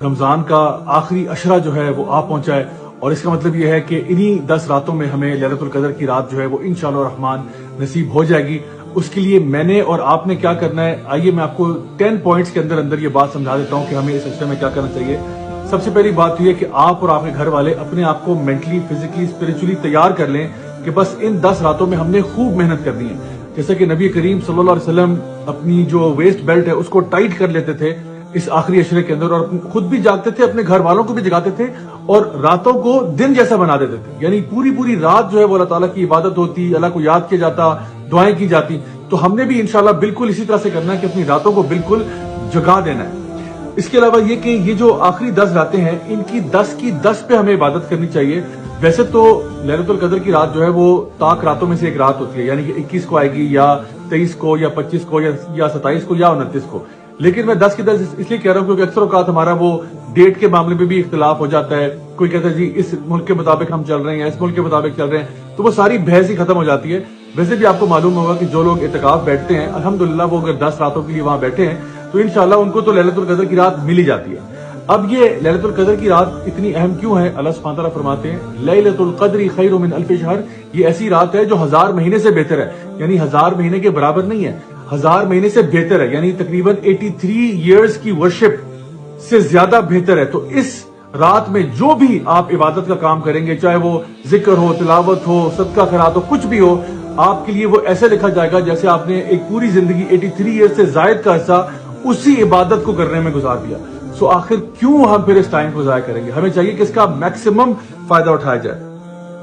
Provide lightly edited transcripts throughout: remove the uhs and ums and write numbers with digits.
رمضان کا آخری عشرہ جو ہے وہ آ پہنچا ہے، اور اس کا مطلب یہ ہے کہ انہی 10 راتوں میں ہمیں لیلۃ القدر کی رات جو ہے وہ انشاءاللہ الرحمن نصیب ہو جائے گی۔ اس کے لیے میں نے اور آپ نے کیا کرنا ہے، آئیے میں آپ کو 10 پوائنٹس کے اندر یہ بات سمجھا دیتا ہوں کہ ہمیں اس عشرے میں کیا کرنا چاہیے۔ سب سے پہلی بات یہ ہے کہ آپ اور آپ کے گھر والے اپنے آپ کو مینٹلی، فزیکلی، اسپرچولی تیار کر لیں کہ بس ان 10 راتوں میں ہم نے خوب محنت کرنی ہے۔ جیسا کہ نبی کریم صلی اللہ علیہ وسلم اپنی جو ویسٹ بیلٹ ہے اس کو ٹائٹ کر لیتے تھے اس آخری عشرے کے اندر، اور خود بھی جاگتے تھے، اپنے گھر والوں کو بھی جگاتے تھے، اور راتوں کو دن جیسا بنا دیتے تھے، یعنی پوری رات جو ہے وہ اللہ تعالیٰ کی عبادت ہوتی، اللہ کو یاد کیا جاتا، دعائیں کی جاتی۔ تو ہم نے بھی انشاءاللہ بالکل اسی طرح سے کرنا ہے کہ اپنی راتوں کو بالکل جگا دینا ہے۔ اس کے علاوہ یہ کہ یہ جو آخری 10 راتیں ہیں ان کی 10 پہ ہمیں عبادت کرنی چاہیے۔ ویسے تو لیلۃ القدر کی رات جو ہے وہ طاق راتوں میں سے ایک رات ہوتی ہے، یعنی کہ 21 کو آئے گی یا 23 کو یا 25 کو یا 27 کو یا 29 کو، لیکن میں 10 کی 10 اس لیے کہہ رہا ہوں کیونکہ اکثر اوقات ہمارا وہ ڈیٹ کے معاملے میں بھی اختلاف ہو جاتا ہے۔ کوئی کہتا ہے جی اس ملک کے مطابق ہم چل رہے ہیں، اس ملک کے مطابق چل رہے ہیں، تو وہ ساری بحث ہی ختم ہو جاتی ہے۔ ویسے بھی آپ کو معلوم ہوگا کہ جو لوگ اعتکاف بیٹھتے ہیں الحمدللہ وہ اگر 10 راتوں کے لیے وہاں بیٹھے ہیں تو انشاءاللہ ان کو تو لیلۃ القدر کی رات مل ہی جاتی ہے۔ اب یہ لیلۃ القدر کی رات اتنی اہم کیوں ہے؟ اللہ سبحانہ تعالیٰ فرماتے ہیں لیلۃ القدر خیر من الف شہر، یہ ایسی رات ہے جو 1000 مہینے سے بہتر ہے، یعنی 1000 مہینے کے برابر نہیں ہے، 1000 مہینے سے بہتر ہے، یعنی تقریباً 83 ایئرز کی ورشپ سے زیادہ بہتر ہے۔ تو اس رات میں جو بھی آپ عبادت کا کام کریں گے، چاہے وہ ذکر ہو، تلاوت ہو، صدقہ خیرات ہو، کچھ بھی ہو، آپ کے لیے وہ ایسے لکھا جائے گا جیسے آپ نے ایک پوری زندگی 83 ایئر سے زائد کا عرصہ اسی عبادت کو کرنے میں گزار دیا۔ سو آخر کیوں ہم پھر اس ٹائم کو ضائع کریں گے؟ ہمیں چاہیے کہ اس کا میکسیمم فائدہ اٹھایا جائے۔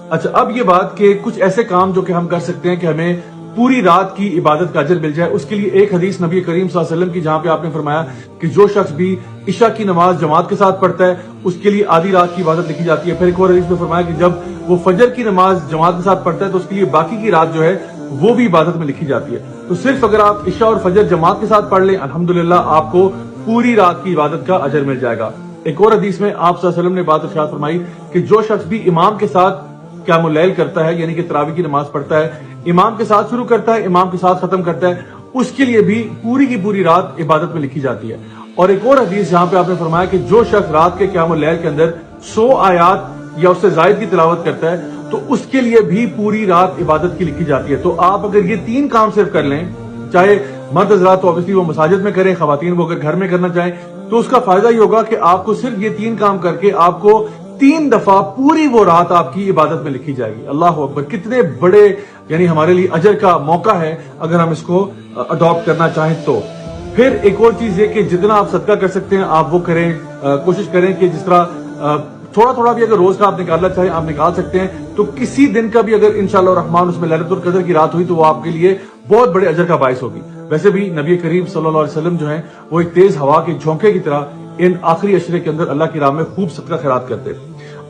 اچھا، اب یہ بات کہ کچھ ایسے کام جو کہ ہم کر سکتے ہیں کہ ہمیں پوری رات کی عبادت کا اجر مل جائے، اس کے لیے ایک حدیث نبی کریم صلی اللہ علیہ وسلم کی جہاں پہ آپ نے فرمایا کہ جو شخص بھی عشاء کی نماز جماعت کے ساتھ پڑھتا ہے اس کے لیے آدھی رات کی عبادت لکھی جاتی ہے۔ پھر ایک اور حدیث میں فرمایا کہ جب وہ فجر کی نماز جماعت کے ساتھ پڑھتا ہے تو اس کے لیے باقی کی رات جو ہے وہ بھی عبادت میں لکھی جاتی ہے۔ تو صرف اگر آپ عشاء اور فجر جماعت کے ساتھ پڑھ لیں الحمدللہ آپ کو پوری رات کی عبادت کا اجر مل جائے گا۔ ایک اور حدیث میں آپ صلی اللہ علیہ وسلم نے بات ارشاد فرمائی کہ جو شخص بھی امام کے ساتھ قیام اللیل کرتا ہے، یعنی کہ تراویح کی نماز پڑھتا ہے، امام کے ساتھ شروع کرتا ہے، امام کے ساتھ ختم کرتا ہے، اس کے لیے بھی پوری کی پوری رات عبادت میں لکھی جاتی ہے۔ اور ایک اور حدیث جہاں پہ آپ نے فرمایا کہ جو شخص رات کے قیام اللیل کے اندر 100 آیات یا اس سے زائد کی تلاوت کرتا ہے تو اس کے لیے بھی پوری رات عبادت کی لکھی جاتی ہے۔ تو آپ اگر یہ 3 کام صرف کر لیں، چاہے مرد حضرات تو اوبیسلی وہ مساجد میں کریں، خواتین وہ اگر گھر میں کرنا چاہیں، تو اس کا فائدہ یہ ہوگا کہ آپ کو صرف یہ 3 کام کر کے آپ کو 3 دفعہ پوری وہ رات آپ کی عبادت میں لکھی جائے گی۔ اللہ اکبر، کتنے بڑے یعنی ہمارے لیے اجر کا موقع ہے اگر ہم اس کو اڈاپٹ کرنا چاہیں تو۔ پھر ایک اور چیز یہ کہ جتنا آپ صدقہ کر سکتے ہیں آپ وہ کریں، کوشش کریں کہ جس طرح تھوڑا بھی اگر روز کا آپ نکالنا چاہیں آپ نکال سکتے ہیں، تو کسی دن کا بھی اگر انشاءاللہ الرحمن اس میں لیلۃ القدر کی رات ہوئی تو وہ آپ کے لیے بہت بڑے اجر کا باعث ہوگی۔ ویسے بھی نبی کریم صلی اللہ علیہ وسلم جو ہیں وہ ایک تیز ہوا کے جھونکے کی طرح ان آخری عشرے کے اندر اللہ کی راہ میں خوب صدقہ خیرات کرتے۔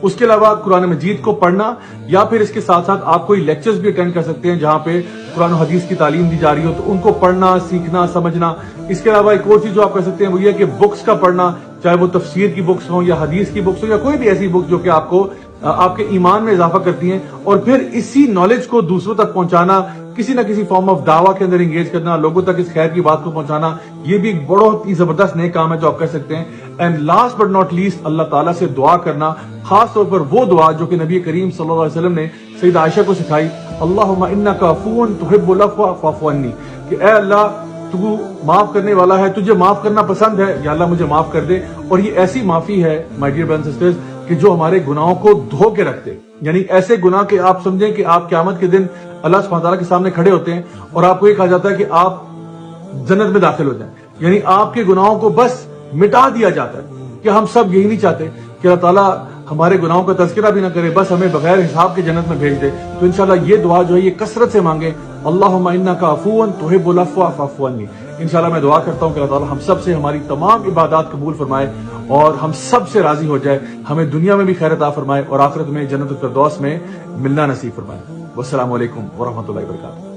اس کے علاوہ قرآن مجید کو پڑھنا، یا پھر اس کے ساتھ ساتھ آپ کوئی لیکچرز بھی اٹینڈ کر سکتے ہیں جہاں پہ قرآن و حدیث کی تعلیم دی جا رہی ہو، تو ان کو پڑھنا، سیکھنا، سمجھنا۔ اس کے علاوہ ایک اور چیز جو آپ کر سکتے ہیں وہ یہ کہ بکس کا پڑھنا، چاہے وہ تفسیر کی بکس ہوں یا حدیث کی بکس ہوں یا کوئی بھی ایسی بک جو کہ آپ کو آپ کے ایمان میں اضافہ کرتی ہیں، اور پھر اسی نالج کو دوسروں تک پہنچانا، کسی نہ کسی فارم آف دعویٰ کے اندر انگیج کرنا، لوگوں تک اس خیر کی بات کو پہنچانا، یہ بھی ایک بہت ہی زبردست نیک کام ہے جو آپ کر سکتے ہیں۔ And last but not least, Allah تعالیٰ سے دعا کرنا، خاص طور پر وہ دعا جو کہ نبی کریم صلی اللہ علیہ وسلم نے سیدہ عائشہ کو سکھائی، اللہم انک عفو تحب العفو فاعف عنی، کہ اے اللہ تو معاف کرنے والا ہے، تجھے معاف کرنا پسند ہے، یا اللہ مجھے معاف کر دے۔ اور یہ ایسی معافی ہے my dear brothers and sisters کہ جو ہمارے گناہوں کو دھو کے رکھتے، یعنی ایسے گناہ کہ آپ سمجھیں کہ آپ قیامت کے دن اللہ سبحانہ تعالیٰ کے سامنے کھڑے ہوتے ہیں اور آپ کو یہ کہا جاتا ہے کہ آپ جنت میں داخل ہو جائیں، یعنی آپ کے گناہوں کو بس مٹا دیا جاتا ہے۔ کہ ہم سب یہی نہیں چاہتے کہ اللہ تعالیٰ ہمارے گناہوں کا تذکرہ بھی نہ کرے، بس ہمیں بغیر حساب کے جنت میں بھیج دے۔ تو انشاءاللہ یہ دعا جو ہے یہ کثرت سے مانگیں، اللہم انک عفو تحب العفو فاعف عنی۔ انشاءاللہ میں دعا کرتا ہوں کہ اللہ تعالیٰ ہم سب سے ہماری تمام عبادات قبول فرمائے اور ہم سب سے راضی ہو جائے، ہمیں دنیا میں بھی خیر عطا فرمائے اور آخرت میں جنت الفردوس میں ملنا نصیب فرمائے۔ والسلام علیکم ورحمۃ اللہ وبرکاتہ۔